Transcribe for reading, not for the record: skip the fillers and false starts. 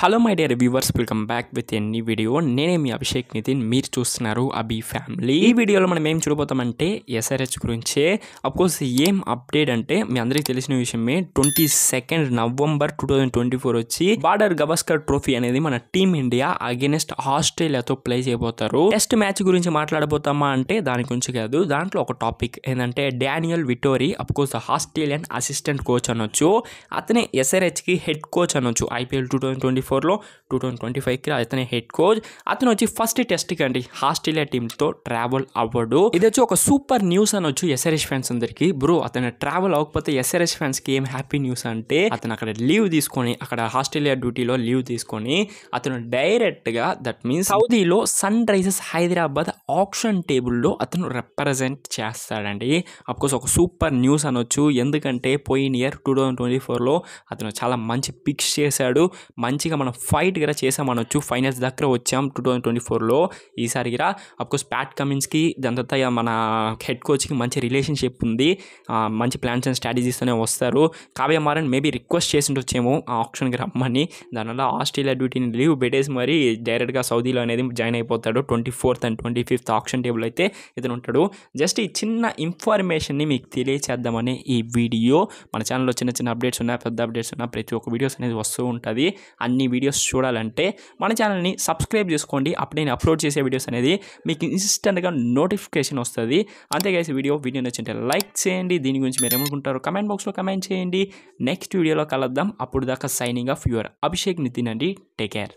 Hello my dear viewers, welcome back with ఎన్ని video. నేనే మీ అభిషేక్ నితిన్, మీరు చూస్తున్నారు అభి ఫ్యామిలీ. ఈ వీడియోలో మనం ఏం చూడబోతామంటే ఎస్ఆర్హెచ్ గురించే. అఫ్కోర్స్ ఏం అప్డేట్ అంటే మీ అందరికీ తెలిసిన విషయమే, 22 నవంబర్ 2024 వచ్చి బార్డర్ గవాస్కర్ ట్రోఫీ అనేది మన టీమ్ ఇండియా అగైనెస్ట్ ఆస్ట్రేలియాతో ప్లే చేయబోతారు. టెస్ట్ మ్యాచ్ గురించి మాట్లాడబోతామా అంటే దాని గురించి కాదు, దాంట్లో ఒక టాపిక్ ఏంటంటే Daniel Vettori, of course Australian assistant coach అనొచ్చు, అతనే ఎస్ఆర్హెచ్కి హెడ్ కోచ్ అనొచ్చు. ఐపీఎల్ 2024లో 2025కి అతనే హెడ్ కోచ్. అతను వచ్చి ఫస్ట్ టెస్ట్కి అండి ఆస్ట్రేలియా టీంతో ట్రావెల్ అవ్వడు. ఇది వచ్చి ఒక సూపర్ న్యూస్ అనొచ్చు ఎస్ఆర్హెచ్ ఫ్యాన్స్ అందరికి. బ్రో, అతను ట్రావెల్ అవ్వకపోతే ఎస్ఆర్హెచ్ ఫ్యాన్స్కి ఏం హ్యాపీ న్యూస్ అంటే, అతను అక్కడ లీవ్ తీసుకొని, అక్కడ ఆస్ట్రేలియా డ్యూటీలో లీవ్ తీసుకొని అతను డైరెక్ట్గా దట్ మీన్స్ సౌదీలో సన్ రైజర్స్ హైదరాబాద్ ఆప్షన్ టేబుల్లో అతను రిప్రజెంట్ చేస్తాడండి. అఫ్కోర్స్ ఒక సూపర్ న్యూస్ అనొచ్చు, ఎందుకంటే పోయిన ఇయర్ 2024లో అతను చాలా మంచి పిక్స్ చేశాడు. మంచిగా మనం ఫైట్ కూడా చేసామనొచ్చు, ఫైనల్స్ దగ్గర వచ్చాం 2024లో. ఈసారి కూడా అఫ్కోర్స్ ప్యాట్ కమిన్స్కి దాని తర్వాత మన హెడ్ కోచ్కి మంచి రిలేషన్షిప్ ఉంది, మంచి ప్లాన్స్ అండ్ స్ట్రాటజీస్తోనే వస్తారు. కావ్య మారన్ మేబీ రిక్వెస్ట్ చేసి ఉండొచ్చేమో ఆ ఆప్షన్కి రమ్మని, దానివల్ల ఆస్ట్రేలియా డ్యూటీని లీవ్ పెట్టేసి మరి డైరెక్ట్గా సౌదీలో అనేది జాయిన్ అయిపోతాడు. 24th and 25th option table అయితే ఇతను ఉంటాడు. జస్ట్ ఈ చిన్న ఇన్ఫర్మేషన్ని మీకు తెలియచేద్దామని ఈ వీడియో. మన ఛానల్లో చిన్న చిన్న అప్డేట్స్ ఉన్నా, పెద్ద అప్డేట్స్ ఉన్నా, ప్రతి ఒక్క వీడియోస్ అనేది వస్తూ ఉంటుంది. అన్ని వీడియోస్ చూడాలంటే మన ఛానల్ని సబ్స్క్రైబ్ చేసుకోండి, అప్పుడు నేను అప్లోడ్ చేసే వీడియోస్ అనేది మీకు ఇన్స్టెంట్గా నోటిఫికేషన్ వస్తుంది. అంతేగాసి వీడియో నచ్చింటే లైక్ చేయండి. దీని గురించి మీరు ఏమనుకుంటారో కమెంట్ బాక్స్లో కమెంట్ చేయండి. నెక్స్ట్ వీడియోలో కలుద్దాం. అప్పుడు దాకా signing off your Abhishek Nitin అండి. Take care.